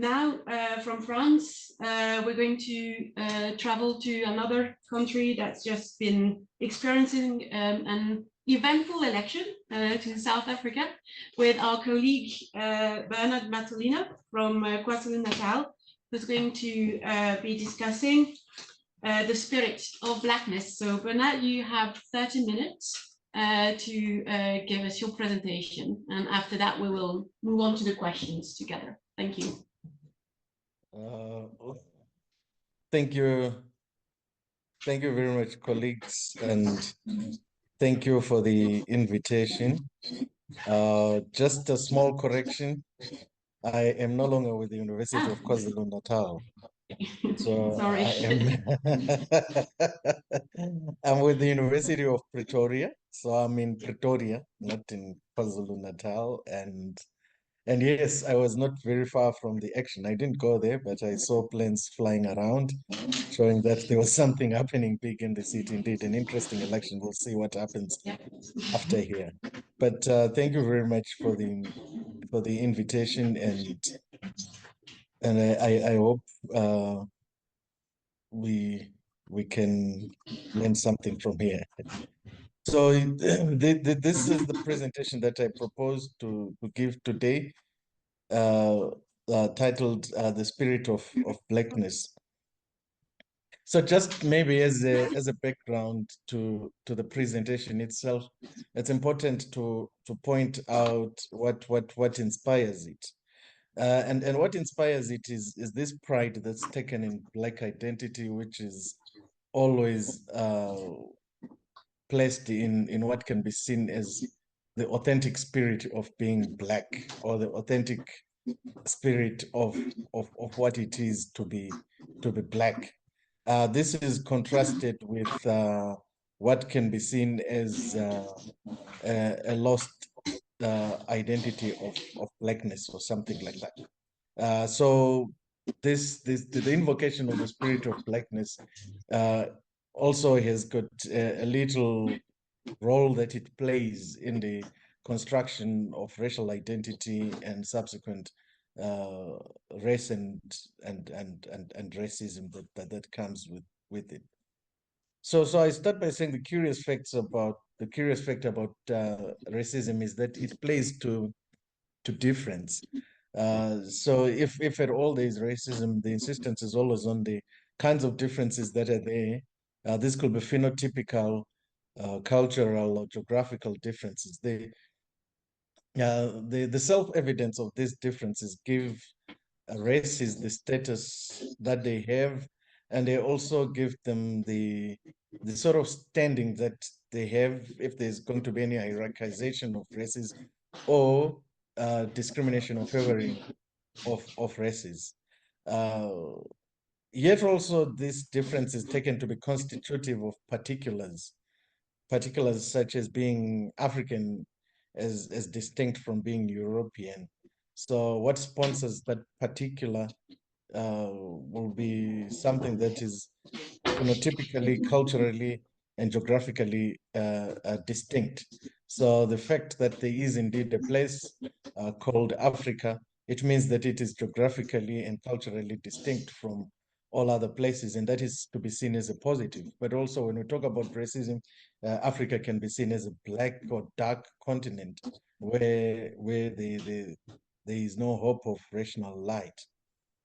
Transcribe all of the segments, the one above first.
Now, from France, we're going to travel to another country that's just been experiencing an eventful election to South Africa with our colleague Bernard Matolino from KwaZulu-Natal, who's going to be discussing the Spirit of Blackness. So Bernard, you have 30 minutes to give us your presentation, and after that we will move on to the questions together. Thank you. Thank you. Thank you very much, colleagues, and thank you for the invitation. Just a small correction. I am no longer with the University of KwaZulu-Natal. So sorry. I'm with the University of Pretoria. So I'm in Pretoria, not in KwaZulu-Natal, and yes, I was not very far from the action. I didn't go there, but I saw planes flying around, showing that there was something happening big in the city. Indeed, an interesting election. We'll see what happens after here. But thank you very much for the invitation, and I hope we can learn something from here. So this is the presentation that I propose to give today. Titled The Spirit of Blackness. So just maybe as a background to the presentation itself, it's important to point out what inspires it. And what inspires it is this pride that's taken in Black identity, which is always placed in what can be seen as the authentic spirit of being Black, or the authentic spirit of what it is to be Black. This is contrasted with what can be seen as a lost identity of Blackness or something like that. So the invocation of the spirit of Blackness also has got a little role that it plays in the construction of racial identity and subsequent race and racism that comes with it. So I start by saying the curious fact about racism is that it plays to difference. So if at all there is racism, the insistence is always on the kinds of differences that are there. This could be phenotypical, cultural, or geographical differences. The self-evidence of these differences give races the status that they have, and they also give them the sort of standing that they have if there's going to be any hierarchization of races or discrimination or favoring of races. Yet also this difference is taken to be constitutive of particulars such as being African as distinct from being European. So what sponsors that particular will be something that is phenotypically, culturally, and geographically distinct. So the fact that there is indeed a place called Africa, it means that it is geographically and culturally distinct from all other places, and that is to be seen as a positive. But also when we talk about racism, Africa can be seen as a black or dark continent where there is no hope of rational light.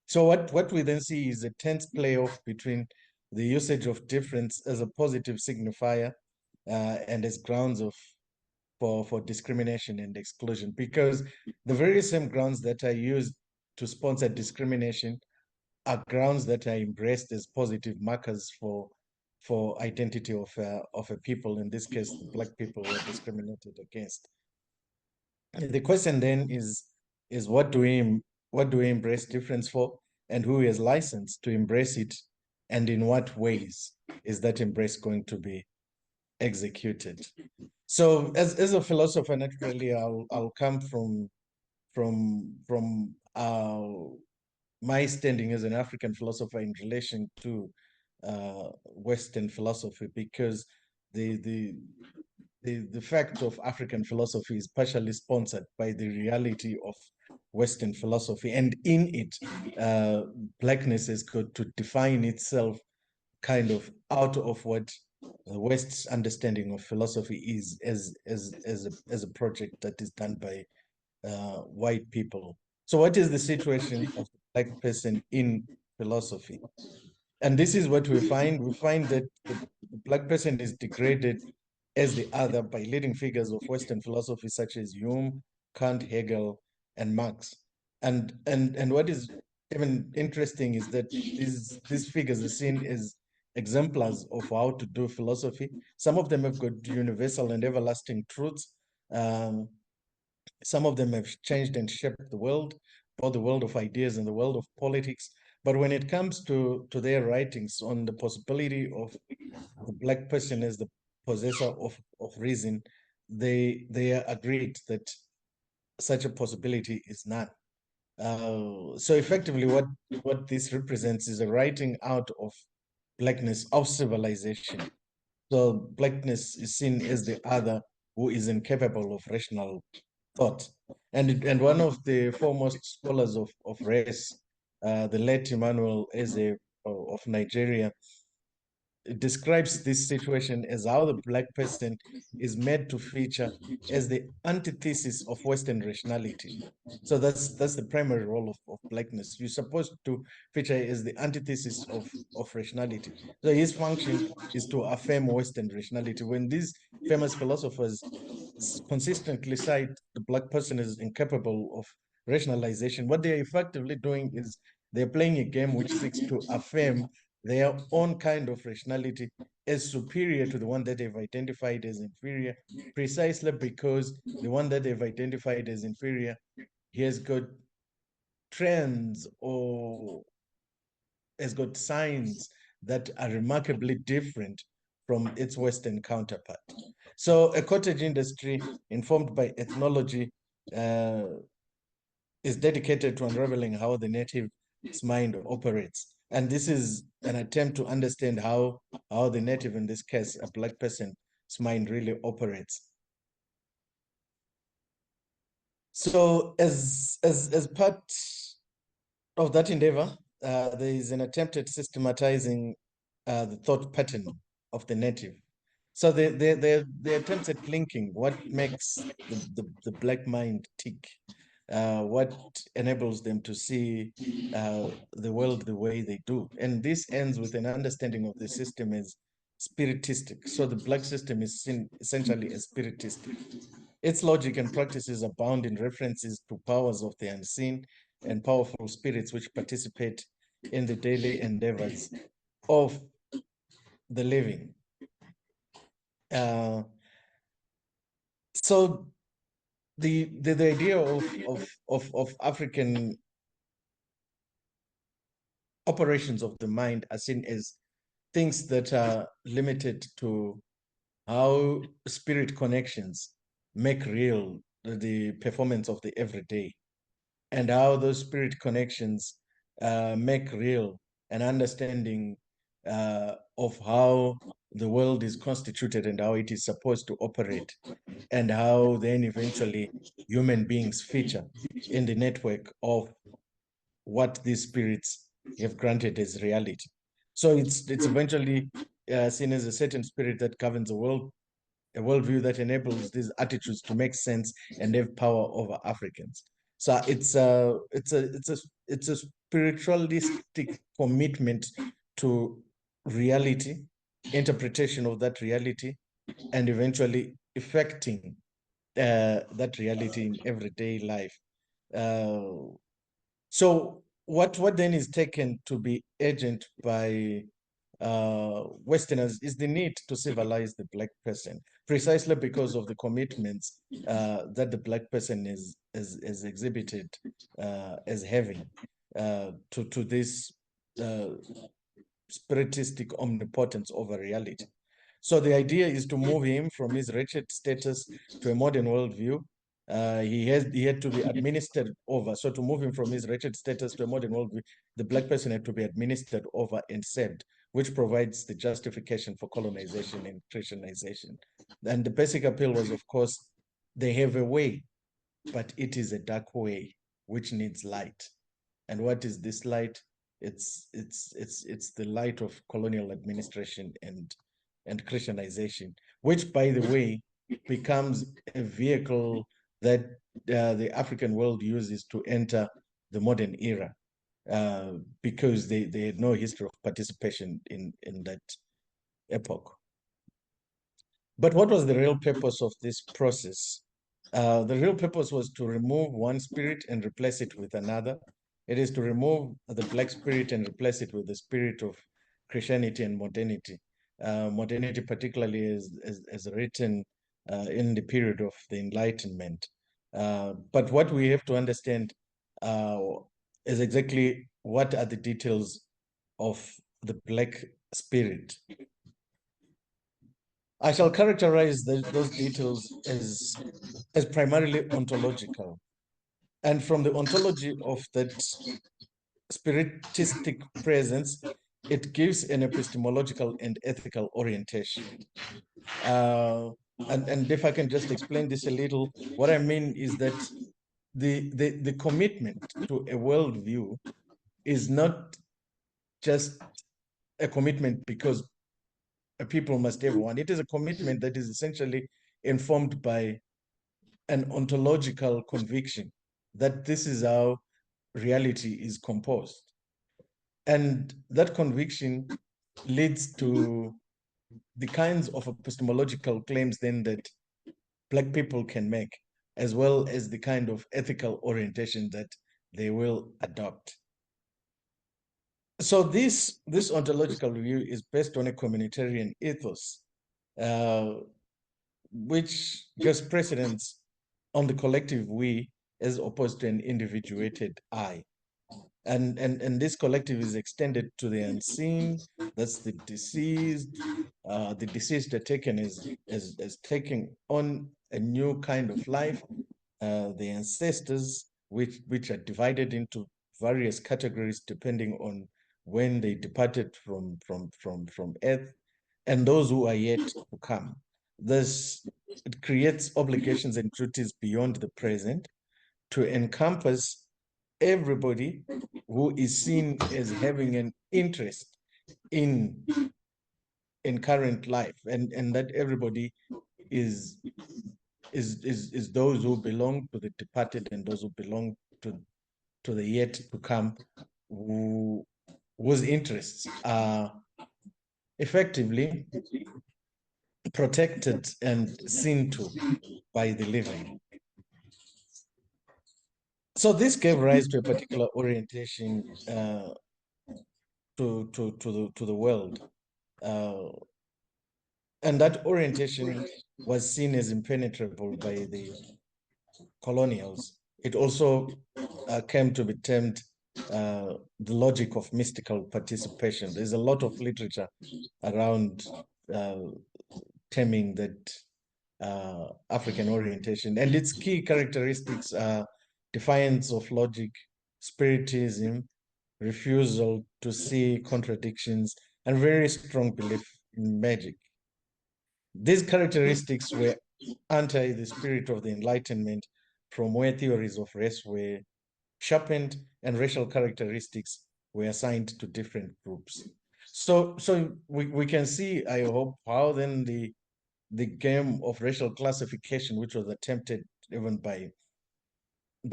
So what we then see is a tense playoff between the usage of difference as a positive signifier and as grounds for discrimination and exclusion, because the very same grounds that are used to sponsor discrimination are grounds that are embraced as positive markers for identity of a people. In this case, the Black people were discriminated against. The question then is what do we embrace difference for, and who is licensed to embrace it, and in what ways is that embrace going to be executed? So as a philosopher, naturally, I'll come from my standing as an African philosopher in relation to Western philosophy, because the the fact of African philosophy is partially sponsored by the reality of Western philosophy, and in it, blackness has got to define itself kind of out of what the West's understanding of philosophy is as a project that is done by white people. So what is the situation of the black person in philosophy? And this is what we find. We find that the black person is degraded as the other by leading figures of Western philosophy such as Hume, Kant, Hegel, and Marx. And what is even interesting is that these figures are seen as exemplars of how to do philosophy. Some of them have got universal and everlasting truths. Some of them have changed and shaped the world, both the world of ideas and the world of politics. But when it comes to their writings on the possibility of the black person as the possessor of reason, they are agreed that such a possibility is none. So effectively, what this represents is a writing out of blackness of civilization. So blackness is seen as the other who is incapable of rational thought. And one of the foremost scholars of race, the late Emmanuel Eze of Nigeria, describes this situation as how the black person is made to feature as the antithesis of Western rationality. So that's the primary role of blackness. You're supposed to feature as the antithesis of rationality. So his function is to affirm Western rationality. When these famous philosophers consistently cite the black person as incapable of rationalization, what they're effectively doing is they're playing a game which seeks to affirm their own kind of rationality as superior to the one that they've identified as inferior, precisely because the one that they've identified as inferior, he has got trends or has got signs that are remarkably different from its Western counterpart. So a cottage industry informed by ethnology is dedicated to unraveling how the native's mind operates. And this is an attempt to understand how the native, in this case, a black person's mind really operates. So as part of that endeavor, there is an attempt at systematizing the thought pattern of the native. So the attempts at linking what makes the black mind tick, what enables them to see the world the way they do. And this ends with an understanding of the system as spiritistic. So the black system is seen essentially as spiritistic. Its logic and practices abound in references to powers of the unseen and powerful spirits which participate in the daily endeavors of the living. So the idea of African operations of the mind are seen as things that are limited to how spirit connections make real the performance of the everyday, and how those spirit connections make real an understanding of how the world is constituted and how it is supposed to operate, and how then eventually human beings feature in the network of what these spirits have granted as reality. So it's eventually seen as a certain spirit that governs the world, a worldview that enables these attitudes to make sense and have power over Africans. So it's a spiritualistic commitment to reality, interpretation of that reality, and eventually affecting that reality in everyday life. So what then is taken to be urgent by Westerners is the need to civilize the black person, precisely because of the commitments that the black person is exhibited as having to this spiritistic omnipotence over reality. So the idea is to move him from his wretched status to a modern worldview. He had to be administered over. So to move him from his wretched status to a modern worldview, the black person had to be administered over and saved, which provides the justification for colonization and Christianization. And the basic appeal was, of course, they have a way, but it is a dark way which needs light. And what is this light? It's the light of colonial administration and Christianization, which, by the way, becomes a vehicle that the African world uses to enter the modern era, because they had no history of participation in that epoch. But what was the real purpose of this process? The real purpose was to remove one spirit and replace it with another. It is to remove the Black spirit and replace it with the spirit of Christianity and modernity. Modernity, particularly, as written in the period of the Enlightenment. But what we have to understand is exactly what are the details of the Black spirit. I shall characterize those details as primarily ontological. And from the ontology of that spiritistic presence, it gives an epistemological and ethical orientation. And if I can just explain this a little, what I mean is that the commitment to a worldview is not just a commitment because people must have one. It is a commitment that is essentially informed by an ontological conviction that this is how reality is composed. And that conviction leads to the kinds of epistemological claims then that Black people can make, as well as the kind of ethical orientation that they will adopt. So this ontological view is based on a communitarian ethos, which gives precedence on the collective we as opposed to an individuated I. And this collective is extended to the unseen. That's the deceased. The deceased are taken as taking on a new kind of life. The ancestors, which are divided into various categories depending on when they departed from Earth, and those who are yet to come. It creates obligations and duties beyond the present to encompass everybody who is seen as having an interest in current life, and that everybody is those who belong to the departed and those who belong to the yet to come, whose interests are effectively protected and seen to by the living. So this gave rise to a particular orientation to the world, and that orientation was seen as impenetrable by the colonials. It also came to be termed the logic of mystical participation. There's a lot of literature around terming that African orientation, and its key characteristics are defiance of logic, spiritism, refusal to see contradictions, and very strong belief in magic. These characteristics were anti the spirit of the Enlightenment, from where theories of race were sharpened and racial characteristics were assigned to different groups. So we can see, I hope, how then the game of racial classification, which was attempted even by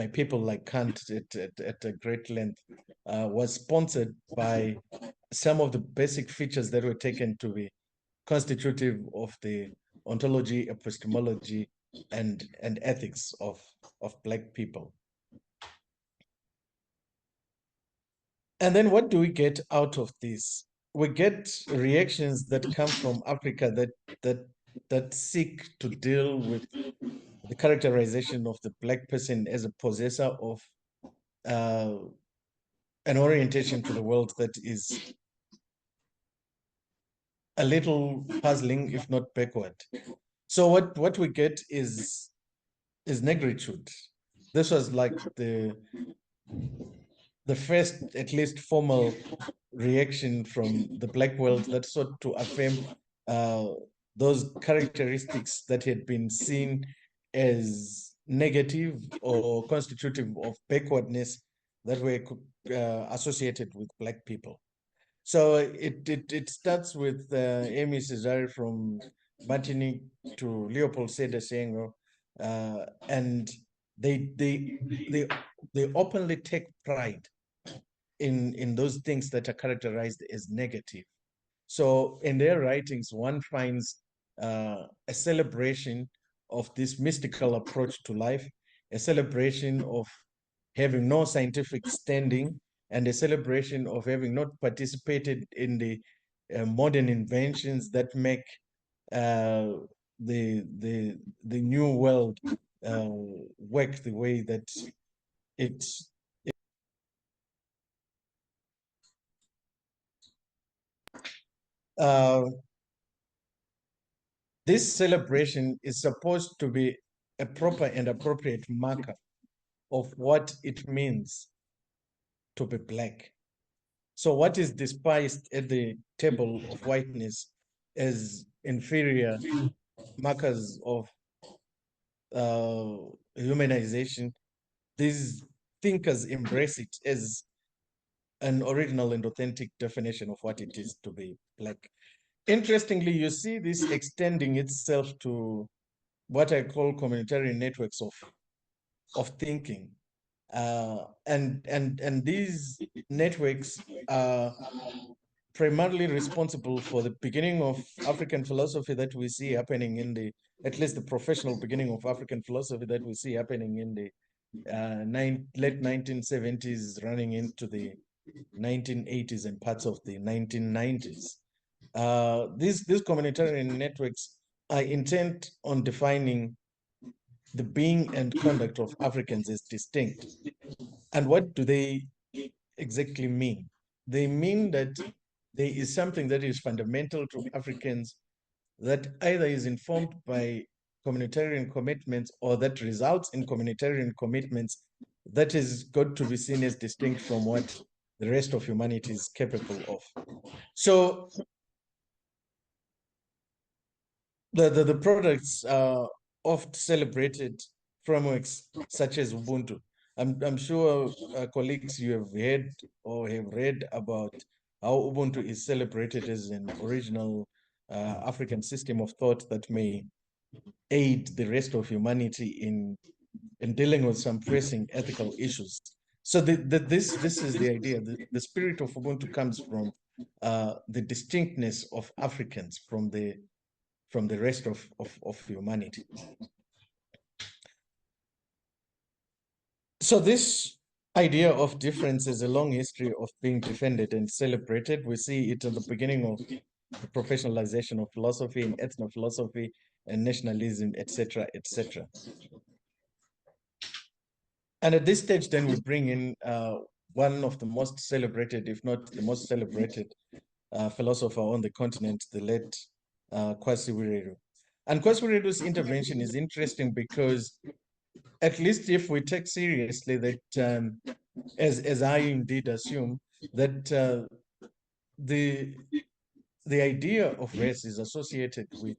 people like Kant at a great length, was sponsored by some of the basic features that were taken to be constitutive of the ontology, epistemology, and ethics of Black people. And then what do we get out of this? We get reactions that come from Africa that seek to deal with the characterization of the Black person as a possessor of an orientation to the world that is a little puzzling, if not backward. So what we get is negritude. This was like the first, at least, formal reaction from the Black world that sought to affirm those characteristics that had been seen as negative or constitutive of backwardness that were associated with Black people. So it starts with Amy Cesare from Martinique to Leopold Sédar Senghor, and they openly take pride in those things that are characterized as negative. So in their writings, one finds a celebration of this mystical approach to life, a celebration of having no scientific standing, and a celebration of having not participated in the modern inventions that make the new world work the way that it. This celebration is supposed to be a proper and appropriate marker of what it means to be Black. So what is despised at the table of whiteness as inferior markers of humanization, these thinkers embrace it as an original and authentic definition of what it is to be Black. Interestingly, you see this extending itself to what I call communitarian networks of thinking. And these networks are primarily responsible for the beginning of African philosophy that we see happening in the, at least the professional beginning of African philosophy that we see happening in the late 1970s, running into the 1980s and parts of the 1990s. These communitarian networks are intent on defining the being and conduct of Africans as distinct. And what do they exactly mean? They mean that there is something that is fundamental to Africans that either is informed by communitarian commitments or that results in communitarian commitments that is got to be seen as distinct from what the rest of humanity is capable of. So the products are oft celebrated frameworks such as Ubuntu. I'm sure colleagues, you have heard or have read about how Ubuntu is celebrated as an original African system of thought that may aid the rest of humanity in dealing with some pressing ethical issues. So this is the idea. The spirit of Ubuntu comes from the distinctness of Africans from the rest of humanity. So this idea of difference is a long history of being defended and celebrated. We see it at the beginning of the professionalization of philosophy and ethnophilosophy and nationalism, etc., etc. And at this stage, then we bring in one of the most celebrated, if not the most celebrated philosopher on the continent, the late Kwasi Wiredu. And Kwasi Wiredu's intervention is interesting because, at least if we take seriously that, as I indeed assume, that the idea of race is associated with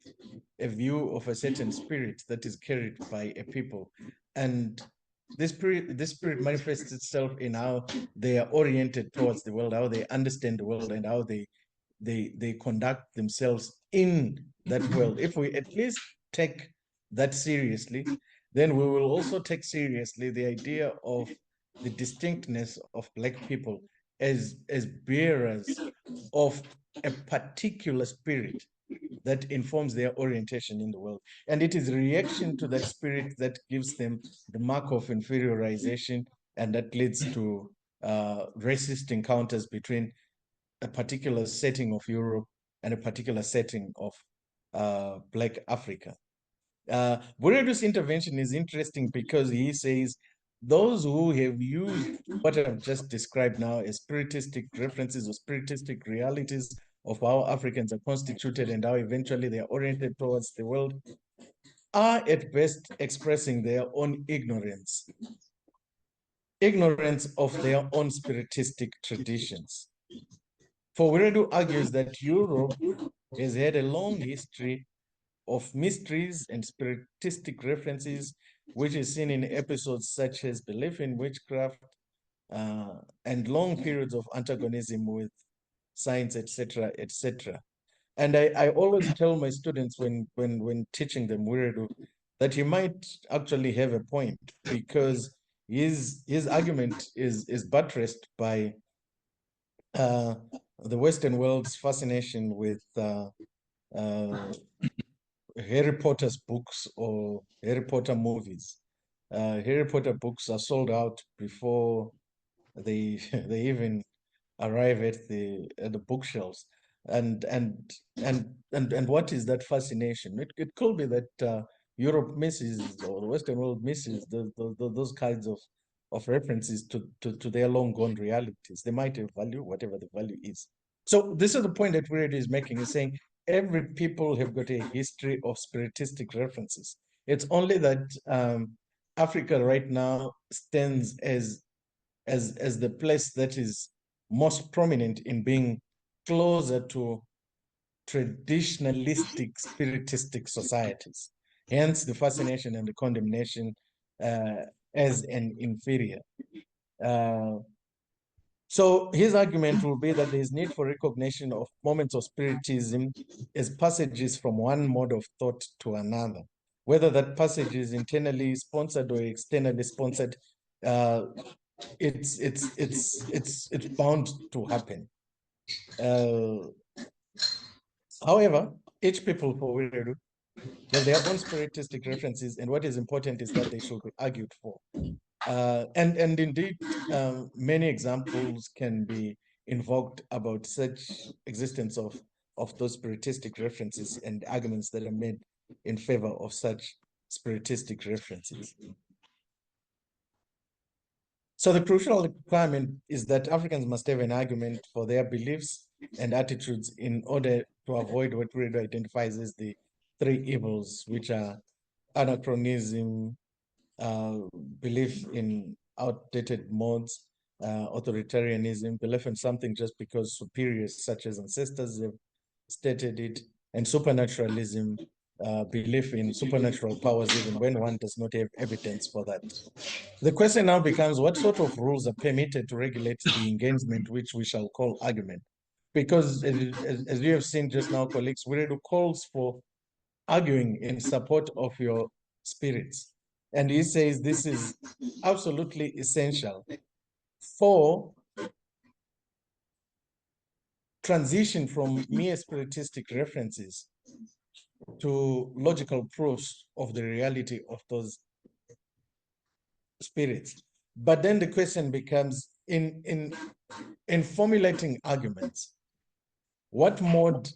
a view of a certain spirit that is carried by a people. And this spirit manifests itself in how they are oriented towards the world, how they understand the world, and how they conduct themselves in that world. If we at least take that seriously, then we will also take seriously the idea of the distinctness of Black people as bearers of a particular spirit that informs their orientation in the world. And it is reaction to that spirit that gives them the mark of inferiorization, and that leads to racist encounters between a particular setting of Europe and a particular setting of Black Africa. Wiredu's intervention is interesting because he says those who have used what I've just described now as spiritistic references or spiritistic realities of how Africans are constituted and how eventually they are oriented towards the world are at best expressing their own ignorance of their own spiritistic traditions. For Wiredu argues that Europe has had a long history of mysteries and spiritistic references, which is seen in episodes such as belief in witchcraft and long periods of antagonism with science, etc., etc. And I always tell my students when teaching them Wiredu that he might actually have a point, because his argument is buttressed by the Western world's fascination with Harry Potter's books or Harry Potter movies. Harry Potter books are sold out before they they even arrive at the bookshelves. And what is that fascination? It could be that Europe misses, or the Western world misses those kinds of references to their long gone realities. They might have value, whatever the value is. So this is the point that Weird is making, is saying every people have got a history of spiritistic references. It's only that Africa right now stands as the place that is most prominent in being closer to traditionalistic spiritistic societies, hence the fascination and the condemnation as an inferior. So his argument will be that there is need for recognition of moments of spiritism as passages from one mode of thought to another. Whether that passage is internally sponsored or externally sponsored, it's bound to happen. However, each people for Wiredu have their own spiritistic references, and what is important is that they should be argued for. And indeed, many examples can be invoked about such existence of those spiritistic references and arguments that are made in favor of such spiritistic references. So the crucial requirement is that Africans must have an argument for their beliefs and attitudes in order to avoid what Wiredu identifies as the three evils, which are anachronism, belief in outdated modes, authoritarianism, belief in something just because superiors such as ancestors have stated it, and supernaturalism, belief in supernatural powers even when one does not have evidence for that. The question now becomes, what sort of rules are permitted to regulate the engagement, which we shall call argument? Because as you have seen just now, colleagues, Wiredu calls for arguing in support of your spirits. And he says this is absolutely essential for transition from mere spiritistic references to logical proofs of the reality of those spirits. But then the question becomes, in formulating arguments, what mode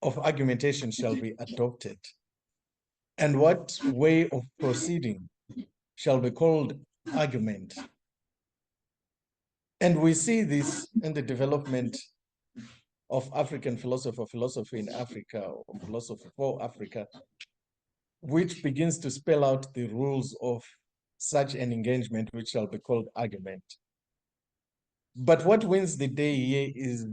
of argumentation shall be adopted? And what way of proceeding shall be called argument? And we see this in the development of African philosophy in Africa, or philosophy for Africa, which begins to spell out the rules of such an engagement, which shall be called argument. But what wins the day here is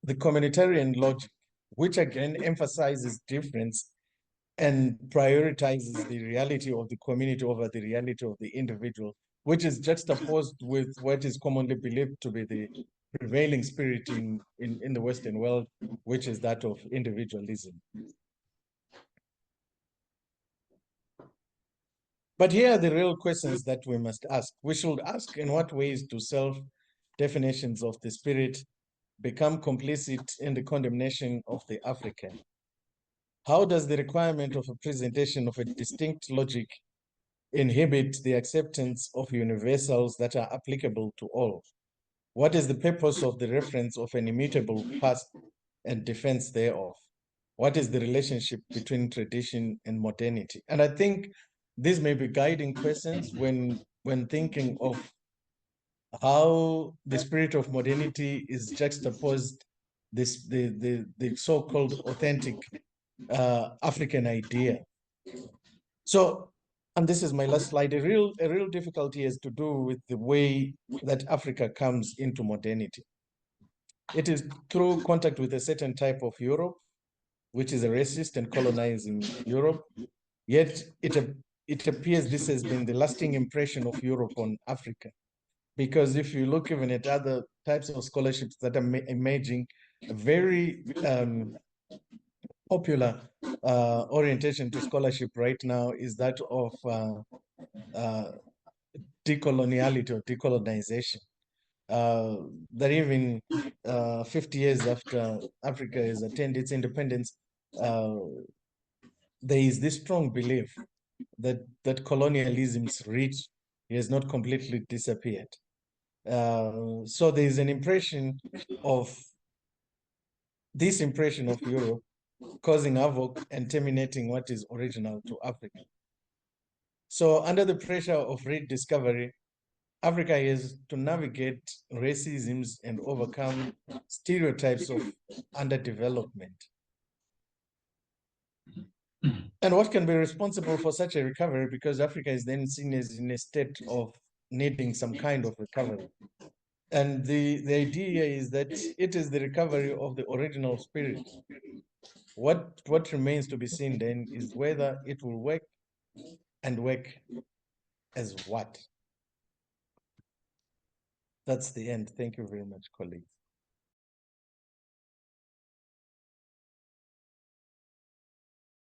the communitarian logic, which again emphasizes difference and prioritizes the reality of the community over the reality of the individual, which is juxtaposed with what is commonly believed to be the prevailing spirit in the Western world, which is that of individualism. But here are the real questions that we must ask. We should ask, in what ways do self-definitions of the spirit become complicit in the condemnation of the African? How does the requirement of a presentation of a distinct logic inhibit the acceptance of universals that are applicable to all? What is the purpose of the reference of an immutable past and defense thereof? What is the relationship between tradition and modernity? And I think these may be guiding questions when thinking of how the spirit of modernity is juxtaposed the so-called authentic African idea. So, and this is my last slide, a real difficulty has to do with the way that Africa comes into modernity. It is through contact with a certain type of Europe, which is a racist and colonizing Europe. Yet it appears this has been the lasting impression of Europe on Africa. Because if you look even at other types of scholarships that are emerging, a very popular orientation to scholarship right now is that of decoloniality or decolonization. That even 50 years after Africa has attained its independence, there is this strong belief that colonialism's reach has not completely disappeared. So there is an impression of this impression of Europe causing havoc and terminating what is original to Africa. So under the pressure of rediscovery, Africa has to navigate racisms and overcome stereotypes of underdevelopment. And what can be responsible for such a recovery, because Africa is then seen as in a state of needing some kind of recovery. And the idea is that it is the recovery of the original spirit. What remains to be seen then is whether it will work, and work as what. That's the end. Thank you very much, colleagues.